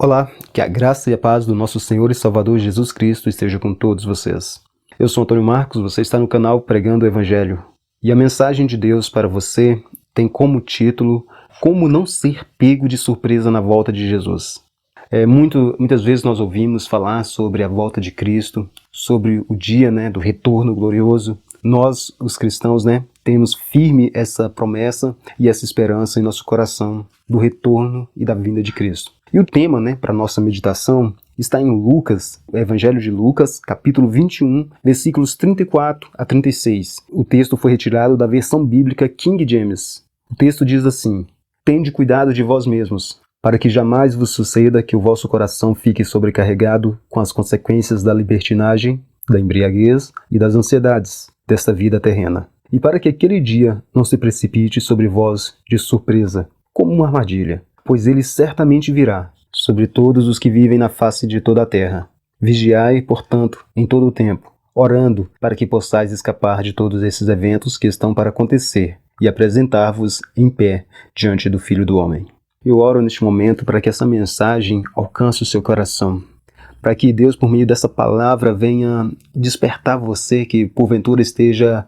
Olá, que a graça e a paz do nosso Senhor e Salvador Jesus Cristo esteja com todos vocês. Eu sou Antônio Marcos, você está no canal Pregando o Evangelho. E a mensagem de Deus para você tem como título Como não ser pego de surpresa na volta de Jesus. Muitas vezes nós ouvimos falar sobre a volta de Cristo, sobre o dia do retorno glorioso. Nós, os cristãos, temos firme essa promessa e essa esperança em nosso coração do retorno e da vinda de Cristo. E o tema para a nossa meditação está em Lucas, o Evangelho de Lucas, capítulo 21, versículos 34 a 36. O texto foi retirado da versão bíblica King James. O texto diz assim: Tende cuidado de vós mesmos, para que jamais vos suceda que o vosso coração fique sobrecarregado com as consequências da libertinagem, da embriaguez e das ansiedades desta vida terrena. E para que aquele dia não se precipite sobre vós de surpresa, como uma armadilha, pois ele certamente virá sobre todos os que vivem na face de toda a terra. Vigiai, portanto, em todo o tempo, orando para que possais escapar de todos esses eventos que estão para acontecer e apresentar-vos em pé diante do Filho do Homem. Eu oro neste momento para que essa mensagem alcance o seu coração, para que Deus, por meio dessa palavra, venha despertar você que porventura esteja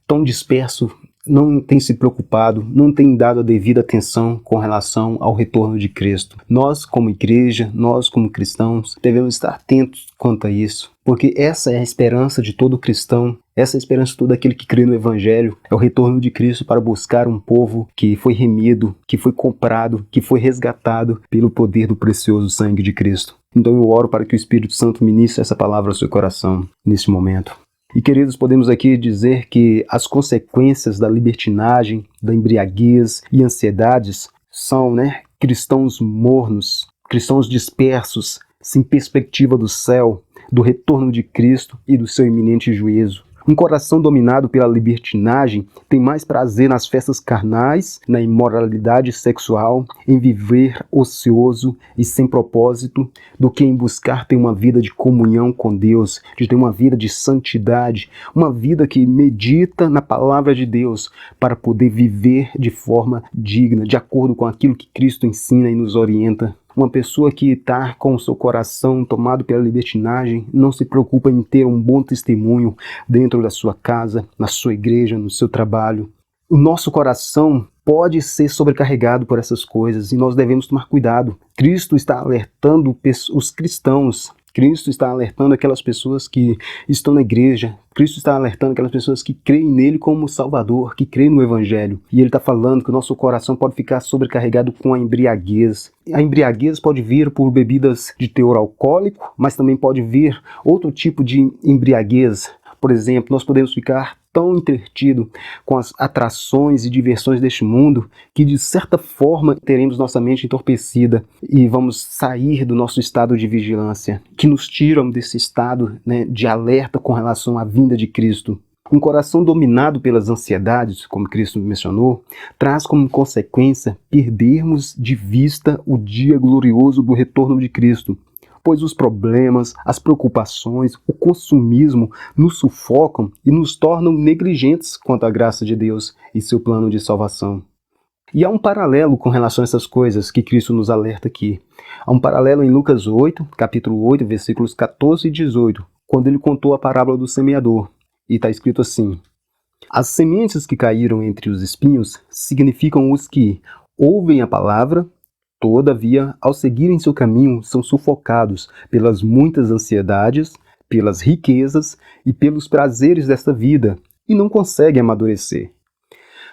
tão disperso, não tem se preocupado, não tem dado a devida atenção com relação ao retorno de Cristo. Nós, como igreja, nós, como cristãos, devemos estar atentos quanto a isso, porque essa é a esperança de todo cristão, essa é a esperança de todo aquele que crê no Evangelho, é o retorno de Cristo para buscar um povo que foi remido, que foi comprado, que foi resgatado pelo poder do precioso sangue de Cristo. Então eu oro para que o Espírito Santo ministre essa palavra ao seu coração neste momento. E, queridos, podemos aqui dizer que as consequências da libertinagem, da embriaguez e ansiedades são cristãos mornos, cristãos dispersos, sem perspectiva do céu, do retorno de Cristo e do seu iminente juízo. Um coração dominado pela libertinagem tem mais prazer nas festas carnais, na imoralidade sexual, em viver ocioso e sem propósito, do que em buscar ter uma vida de comunhão com Deus, de ter uma vida de santidade, uma vida que medita na palavra de Deus para poder viver de forma digna, de acordo com aquilo que Cristo ensina e nos orienta. Uma pessoa que está com o seu coração tomado pela libertinagem não se preocupa em ter um bom testemunho dentro da sua casa, na sua igreja, no seu trabalho. O nosso coração pode ser sobrecarregado por essas coisas e nós devemos tomar cuidado. Cristo está alertando os cristãos, Cristo está alertando aquelas pessoas que estão na igreja, Cristo está alertando aquelas pessoas que creem nele como Salvador, que creem no Evangelho. E ele está falando que o nosso coração pode ficar sobrecarregado com a embriaguez. A embriaguez pode vir por bebidas de teor alcoólico, mas também pode vir outro tipo de embriaguez. Por exemplo, nós podemos ficar tão entretido com as atrações e diversões deste mundo que, de certa forma, teremos nossa mente entorpecida e vamos sair do nosso estado de vigilância, que nos tiram desse estado de alerta com relação à vinda de Cristo. Um coração dominado pelas ansiedades, como Cristo mencionou, traz como consequência perdermos de vista o dia glorioso do retorno de Cristo, pois os problemas, as preocupações, o consumismo nos sufocam e nos tornam negligentes quanto à graça de Deus e seu plano de salvação. E há um paralelo com relação a essas coisas que Cristo nos alerta aqui. Há um paralelo em Lucas 8, capítulo 8, versículos 14 e 18, quando ele contou a parábola do semeador. E está escrito assim: As sementes que caíram entre os espinhos significam os que ouvem a palavra. Todavia, ao seguirem seu caminho, são sufocados pelas muitas ansiedades, pelas riquezas e pelos prazeres desta vida, e não conseguem amadurecer.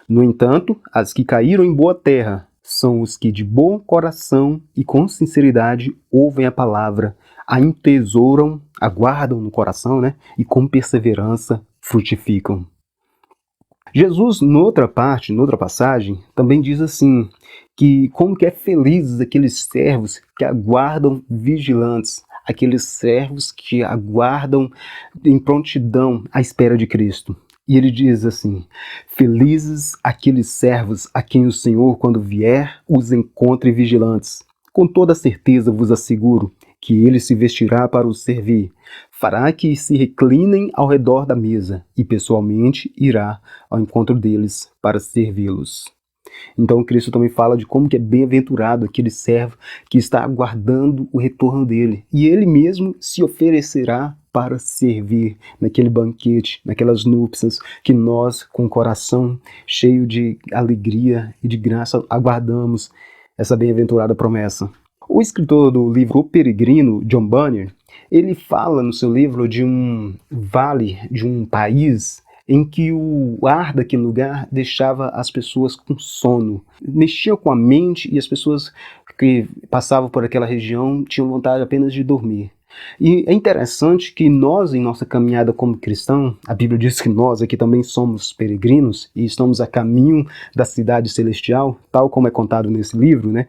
No entanto, as que caíram em boa terra são os que de bom coração e com sinceridade ouvem a palavra, a entesouram, aguardam no coração, e com perseverança frutificam. Jesus, noutra passagem, também diz assim, que como que é felizes aqueles servos que aguardam vigilantes, aqueles servos que aguardam em prontidão à espera de Cristo. E ele diz assim: felizes aqueles servos a quem o Senhor, quando vier, os encontre vigilantes. Com toda certeza vos asseguro que ele se vestirá para os servir, fará que se reclinem ao redor da mesa e pessoalmente irá ao encontro deles para servi-los. Então Cristo também fala de como que é bem-aventurado aquele servo que está aguardando o retorno dele. E ele mesmo se oferecerá para servir naquele banquete, naquelas núpcias que nós, com o coração cheio de alegria e de graça, aguardamos essa bem-aventurada promessa. O escritor do livro O Peregrino, John Bunyan, ele fala no seu livro de um vale, de um país em que o ar daquele lugar deixava as pessoas com sono, mexia com a mente, e as pessoas que passavam por aquela região tinham vontade apenas de dormir. E é interessante que nós, em nossa caminhada como cristão, a Bíblia diz que nós aqui também somos peregrinos e estamos a caminho da cidade celestial, tal como é contado nesse livro, né?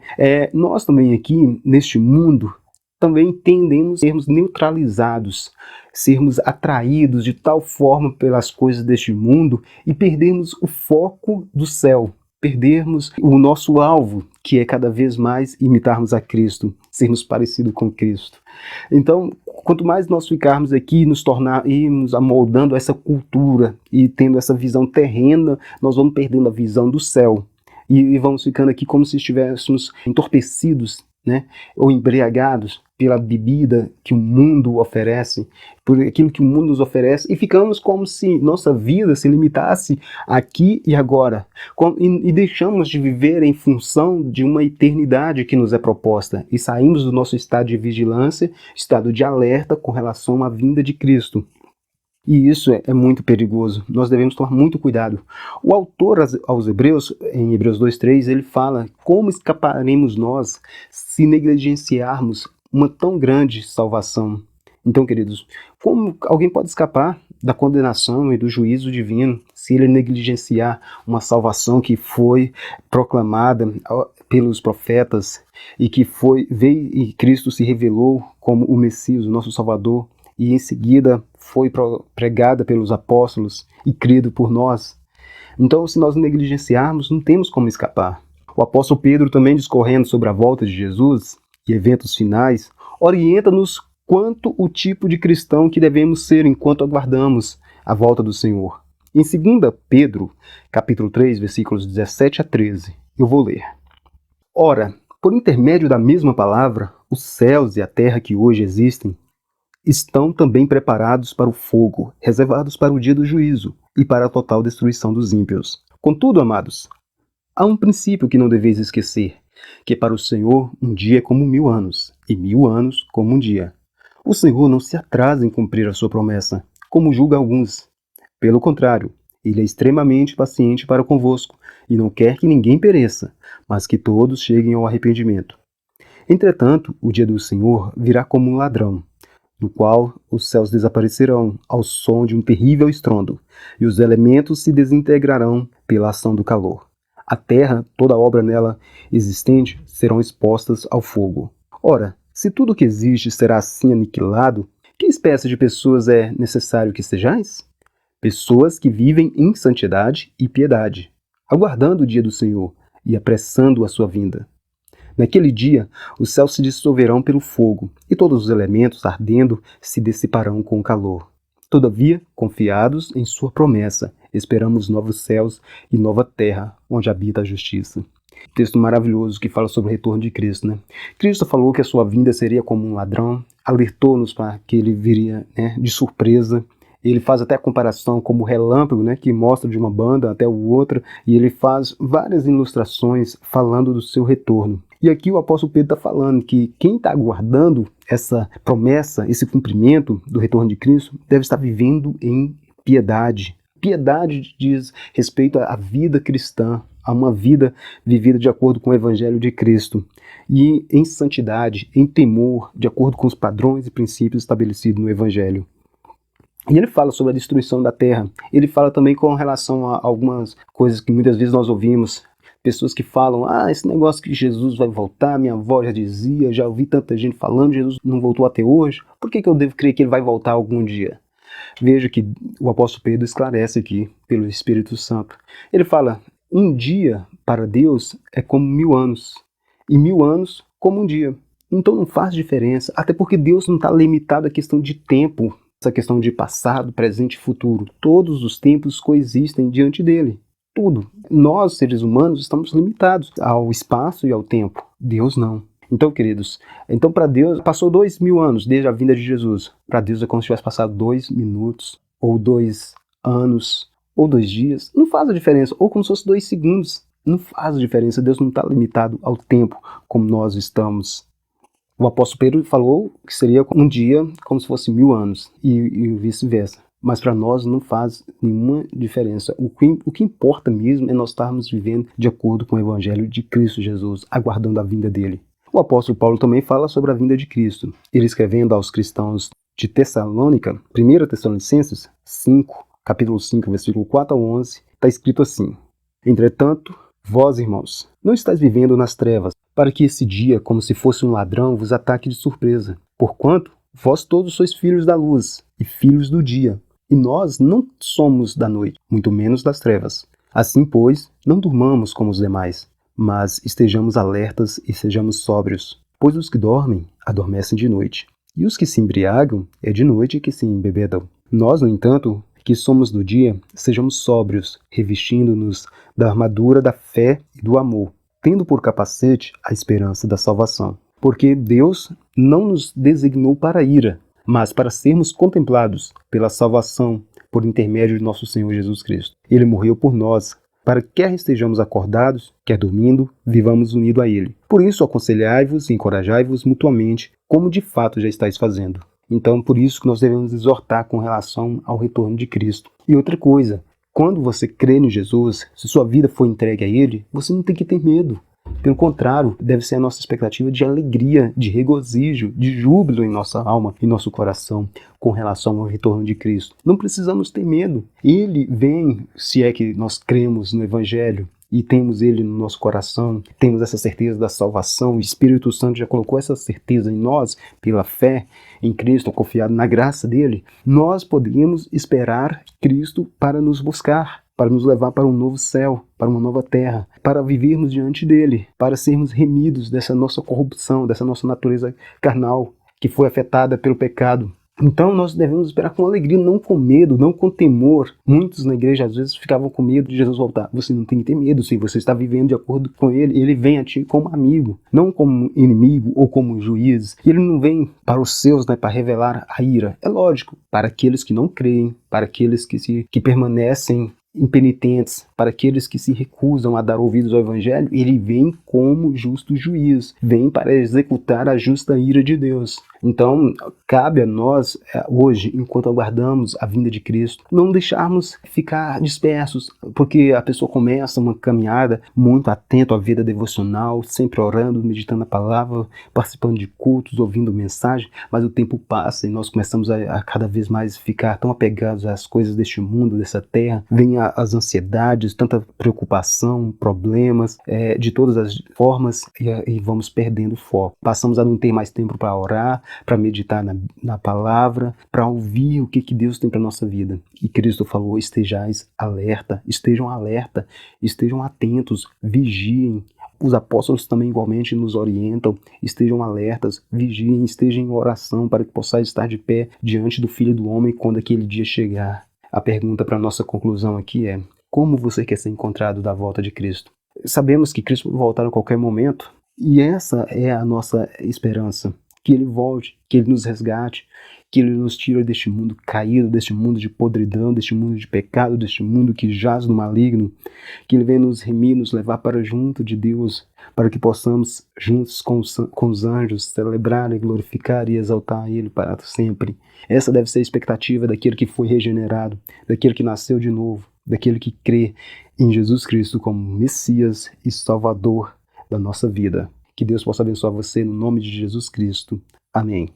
Nós também aqui, neste mundo, também tendemos a sermos neutralizados, sermos atraídos de tal forma pelas coisas deste mundo e perdermos o foco do céu, perdermos o nosso alvo, que é cada vez mais imitarmos a Cristo, sermos parecidos com Cristo. Então, quanto mais nós ficarmos aqui, irmos amoldando essa cultura e tendo essa visão terrena, nós vamos perdendo a visão do céu e vamos ficando aqui como se estivéssemos entorpecidos, né, ou embriagados pela bebida que o mundo oferece, por aquilo que o mundo nos oferece, e ficamos como se nossa vida se limitasse aqui e agora, e deixamos de viver em função de uma eternidade que nos é proposta, e saímos do nosso estado de vigilância, estado de alerta com relação à vinda de Cristo. E isso é muito perigoso, nós devemos tomar muito cuidado. O autor aos Hebreus, em Hebreus 2:3, ele fala: como escaparemos nós se negligenciarmos uma tão grande salvação? Então, queridos, como alguém pode escapar da condenação e do juízo divino se ele negligenciar uma salvação que foi proclamada pelos profetas e que veio e Cristo se revelou como o Messias, o nosso Salvador, e em seguida foi pregada pelos apóstolos e crido por nós? Então, se nós negligenciarmos, não temos como escapar. O apóstolo Pedro, também discorrendo sobre a volta de Jesus e eventos finais, orienta-nos quanto o tipo de cristão que devemos ser enquanto aguardamos a volta do Senhor. Em 2 Pedro, capítulo 3, versículos 17 a 13, eu vou ler. Ora, por intermédio da mesma palavra, os céus e a terra que hoje existem estão também preparados para o fogo, reservados para o dia do juízo e para a total destruição dos ímpios. Contudo, amados, há um princípio que não deveis esquecer, que para o Senhor um dia é como 1000 anos, e 1000 anos como um dia. O Senhor não se atrasa em cumprir a sua promessa, como julga alguns. Pelo contrário, ele é extremamente paciente para convosco, e não quer que ninguém pereça, mas que todos cheguem ao arrependimento. Entretanto, o dia do Senhor virá como um ladrão, no qual os céus desaparecerão ao som de um terrível estrondo, e os elementos se desintegrarão pela ação do calor. A terra, toda a obra nela existente, serão expostas ao fogo. Ora, se tudo o que existe será assim aniquilado, que espécie de pessoas é necessário que sejais? Pessoas que vivem em santidade e piedade, aguardando o dia do Senhor e apressando a sua vinda. Naquele dia, os céus se dissolverão pelo fogo, e todos os elementos ardendo se dissiparão com o calor. Todavia, confiados em sua promessa, esperamos novos céus e nova terra, onde habita a justiça. Texto maravilhoso que fala sobre o retorno de Cristo, né? Cristo falou que a sua vinda seria como um ladrão, alertou-nos para que ele viria, né, de surpresa. Ele faz até a comparação como o relâmpago, né, que mostra de uma banda até outra, e ele faz várias ilustrações falando do seu retorno. E aqui o apóstolo Pedro está falando que quem está aguardando essa promessa, esse cumprimento do retorno de Cristo, deve estar vivendo em piedade. Piedade diz respeito à vida cristã, a uma vida vivida de acordo com o Evangelho de Cristo, e em santidade, em temor, de acordo com os padrões e princípios estabelecidos no Evangelho. E ele fala sobre a destruição da terra. Ele fala também com relação a algumas coisas que muitas vezes nós ouvimos. Pessoas que falam: esse negócio que Jesus vai voltar, minha avó já dizia, já ouvi tanta gente falando, Jesus não voltou até hoje, por que eu devo crer que ele vai voltar algum dia? Veja que o apóstolo Pedro esclarece aqui, pelo Espírito Santo. Ele fala: um dia para Deus é como 1000 anos, e 1000 anos como um dia. Então não faz diferença, até porque Deus não está limitado à questão de tempo, essa questão de passado, presente e futuro. Todos os tempos coexistem diante dele. tudo. Nós, seres humanos, estamos limitados ao espaço e ao tempo. Deus não. Então, queridos, para Deus, passou 2000 anos desde a vinda de Jesus. Para Deus é como se tivesse passado 2 minutos, ou 2 anos, ou 2 dias. Não faz a diferença. Ou como se fosse 2 segundos. Não faz a diferença. Deus não está limitado ao tempo como nós estamos. O apóstolo Pedro falou que seria um dia como se fosse 1000 anos, e vice-versa. Mas para nós não faz nenhuma diferença. O que importa mesmo é nós estarmos vivendo de acordo com o Evangelho de Cristo Jesus, aguardando a vinda dele. O apóstolo Paulo também fala sobre a vinda de Cristo. Ele, escrevendo aos cristãos de Tessalônica, 1 Tessalonicenses 5, capítulo 5, versículo 4 a 11, está escrito assim: Entretanto, vós, irmãos, não estáis vivendo nas trevas, para que esse dia, como se fosse um ladrão, vos ataque de surpresa. Porquanto, vós todos sois filhos da luz e filhos do dia. E nós não somos da noite, muito menos das trevas. Assim, pois, não durmamos como os demais, mas estejamos alertas e sejamos sóbrios. Pois os que dormem, adormecem de noite. E os que se embriagam, é de noite que se embebedam. Nós, no entanto, que somos do dia, sejamos sóbrios, revestindo-nos da armadura da fé e do amor, tendo por capacete a esperança da salvação. Porque Deus não nos designou para a ira, mas para sermos contemplados pela salvação por intermédio de nosso Senhor Jesus Cristo. Ele morreu por nós, para que quer estejamos acordados, quer dormindo, vivamos unidos a Ele. Por isso, aconselhai-vos e encorajai-vos mutuamente, como de fato já estáis fazendo. Então, por isso que nós devemos exortar com relação ao retorno de Cristo. E outra coisa, quando você crê em Jesus, se sua vida for entregue a Ele, você não tem que ter medo. Pelo contrário, deve ser a nossa expectativa de alegria, de regozijo, de júbilo em nossa alma, em nosso coração, com relação ao retorno de Cristo. Não precisamos ter medo. Ele vem, se é que nós cremos no Evangelho, e temos Ele no nosso coração, temos essa certeza da salvação, o Espírito Santo já colocou essa certeza em nós, pela fé em Cristo, confiado na graça dEle, nós podemos esperar Cristo para nos buscar, para nos levar para um novo céu, para uma nova terra, para vivermos diante dEle, para sermos remidos dessa nossa corrupção, dessa nossa natureza carnal, que foi afetada pelo pecado. Então nós devemos esperar com alegria, não com medo, não com temor. Muitos na igreja às vezes ficavam com medo de Jesus voltar. Você não tem que ter medo, se você está vivendo de acordo com Ele, Ele vem a ti como amigo, não como inimigo ou como juiz. Ele não vem para os seus, para revelar a ira. É lógico, para aqueles que não creem, para aqueles que permanecem impenitentes, para aqueles que se recusam a dar ouvidos ao Evangelho, ele vem como justo juiz, vem para executar a justa ira de Deus. Então, cabe a nós, hoje, enquanto aguardamos a vinda de Cristo, não deixarmos ficar dispersos, porque a pessoa começa uma caminhada muito atento à vida devocional, sempre orando, meditando a palavra, participando de cultos, ouvindo mensagem, mas o tempo passa e nós começamos a cada vez mais ficar tão apegados às coisas deste mundo, dessa terra, vem as ansiedades, tanta preocupação, problemas, de todas as formas, e vamos perdendo o foco. Passamos a não ter mais tempo para orar, para meditar na palavra, para ouvir o que Deus tem para a nossa vida. E Cristo falou: estejam alerta, estejam atentos, vigiem. Os apóstolos também igualmente nos orientam: estejam alertas, vigiem, estejam em oração para que possais estar de pé diante do Filho do Homem quando aquele dia chegar. A pergunta para a nossa conclusão aqui é: como você quer ser encontrado da volta de Cristo? Sabemos que Cristo vai voltar a qualquer momento, e essa é a nossa esperança. Que Ele volte, que Ele nos resgate, que Ele nos tire deste mundo caído, deste mundo de podridão, deste mundo de pecado, deste mundo que jaz no maligno, que Ele venha nos remir, nos levar para junto de Deus, para que possamos, juntos com os anjos, celebrar e glorificar e exaltar Ele para sempre. Essa deve ser a expectativa daquele que foi regenerado, daquele que nasceu de novo, daquele que crê em Jesus Cristo como Messias e Salvador da nossa vida. Que Deus possa abençoar você no nome de Jesus Cristo. Amém.